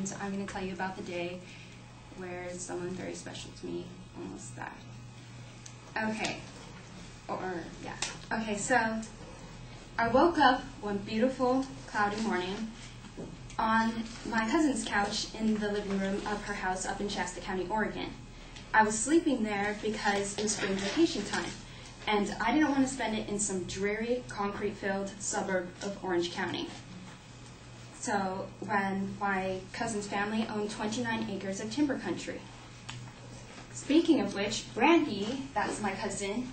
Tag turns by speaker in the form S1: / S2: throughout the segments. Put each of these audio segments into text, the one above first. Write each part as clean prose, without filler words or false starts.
S1: and I'm going to tell you about the day where someone very special to me almost died. Okay, so I woke up one beautiful, cloudy morning on my cousin's couch in the living room of her house up in Shasta County, Oregon. I was sleeping there because it was spring vacation time, and I didn't want to spend it in some dreary, concrete-filled suburb of Orange County. So when my cousin's family owned 29 acres of timber country. Speaking of which, Brandy, that's my cousin,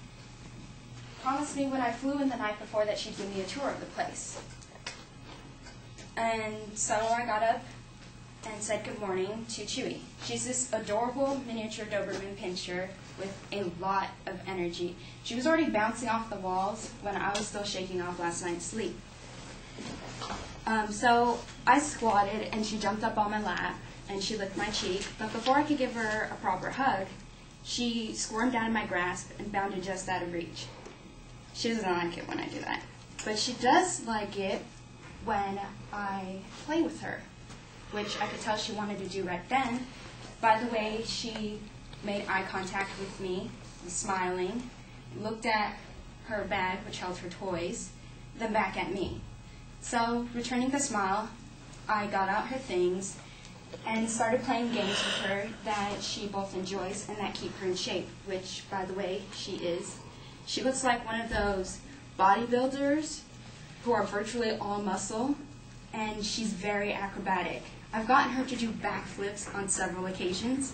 S1: promised me when I flew in the night before that she'd give me a tour of the place. And so I got up and said good morning to Chewy. She's this adorable miniature Doberman Pinscher with a lot of energy. She was already bouncing off the walls when I was still shaking off last night's sleep. So I squatted and she jumped up on my lap and she licked my cheek, but before I could give her a proper hug, she squirmed out of my grasp and bounded just out of reach. She doesn't like it when I do that, but she does like it when I play with her, which I could tell she wanted to do right then by the way she made eye contact with me, was smiling, looked at her bag, which held her toys, then back at me. So, returning the smile, I got out her things and started playing games with her that she both enjoys and that keep her in shape, which, by the way, she is. She looks like one of those bodybuilders who are virtually all muscle, and she's very acrobatic. I've gotten her to do backflips on several occasions,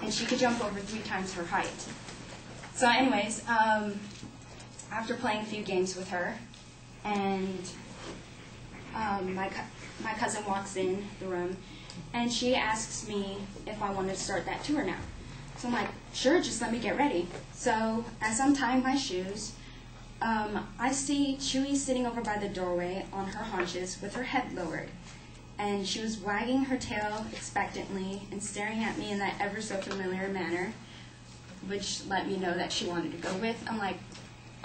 S1: and she could jump over 3 times her height. So anyways, after playing a few games with her, and my cousin walks in the room, and she asks me if I want to start that tour now. So I'm like, sure, just let me get ready. So as I'm tying my shoes, I see Chewy sitting over by the doorway on her haunches with her head lowered. And she was wagging her tail expectantly and staring at me in that ever so familiar manner, which let me know that she wanted to go with. I'm like,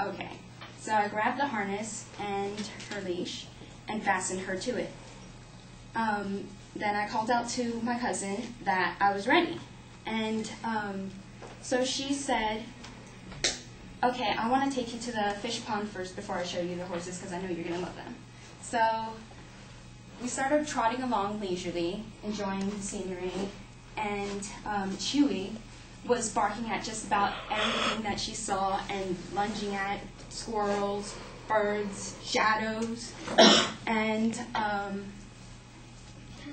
S1: okay. So I grabbed the harness and her leash and fastened her to it. Then I called out to my cousin that I was ready. And so she said, okay, I want to take you to the fish pond first before I show you the horses because I know you're going to love them. So we started trotting along leisurely, enjoying the scenery, and Chewy was barking at just about everything that she saw and lunging at squirrels, birds, shadows, and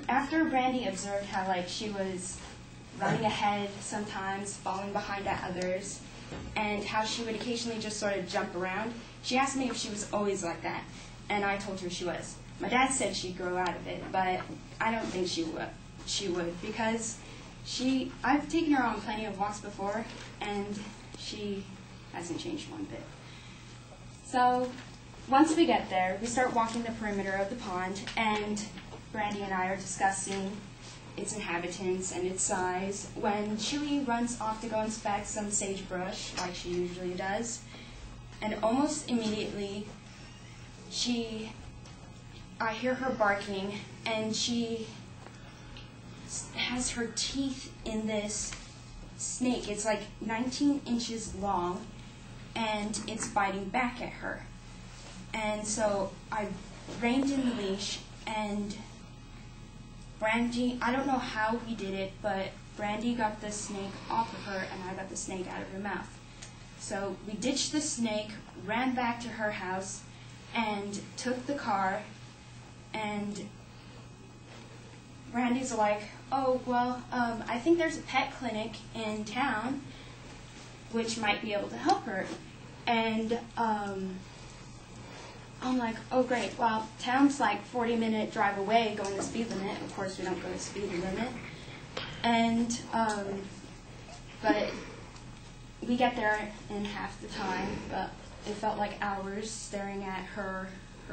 S1: after Brandy observed how she was running ahead sometimes, falling behind at others, and how she would occasionally just sort of jump around, she asked me if she was always like that, and I told her she was. My dad said she'd grow out of it, but I don't think she would because I've taken her on plenty of walks before, and she hasn't changed one bit. So once we get there, we start walking the perimeter of the pond, and Brandy and I are discussing its inhabitants and its size when Chewy runs off to go inspect some sagebrush, like she usually does, and almost immediately I hear her barking, and she has her teeth in this snake. It's like 19 inches long, and it's biting back at her. And so I reined in the leash, and Brandy, I don't know how we did it, but Brandy got the snake off of her, and I got the snake out of her mouth. So we ditched the snake, ran back to her house, and took the car, and Brandy's like, oh, well, I think there's a pet clinic in town which might be able to help her. And I'm like, oh, great. Well, town's like 40-minute drive away going the speed limit. Of course, we don't go the speed limit. And, but we get there in half the time, but it felt like hours staring at her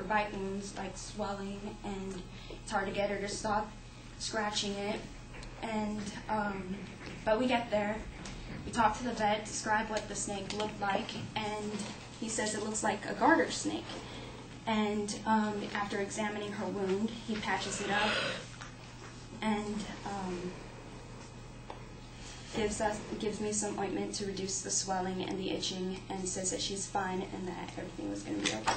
S1: bite wounds, like swelling, and it's hard to get her to stop scratching it. And, but we get there. We talk to the vet, describe what the snake looked like, and he says it looks like a garter snake. And after examining her wound, he patches it up, and gives me some ointment to reduce the swelling and the itching, and says that she's fine and that everything was going to be okay.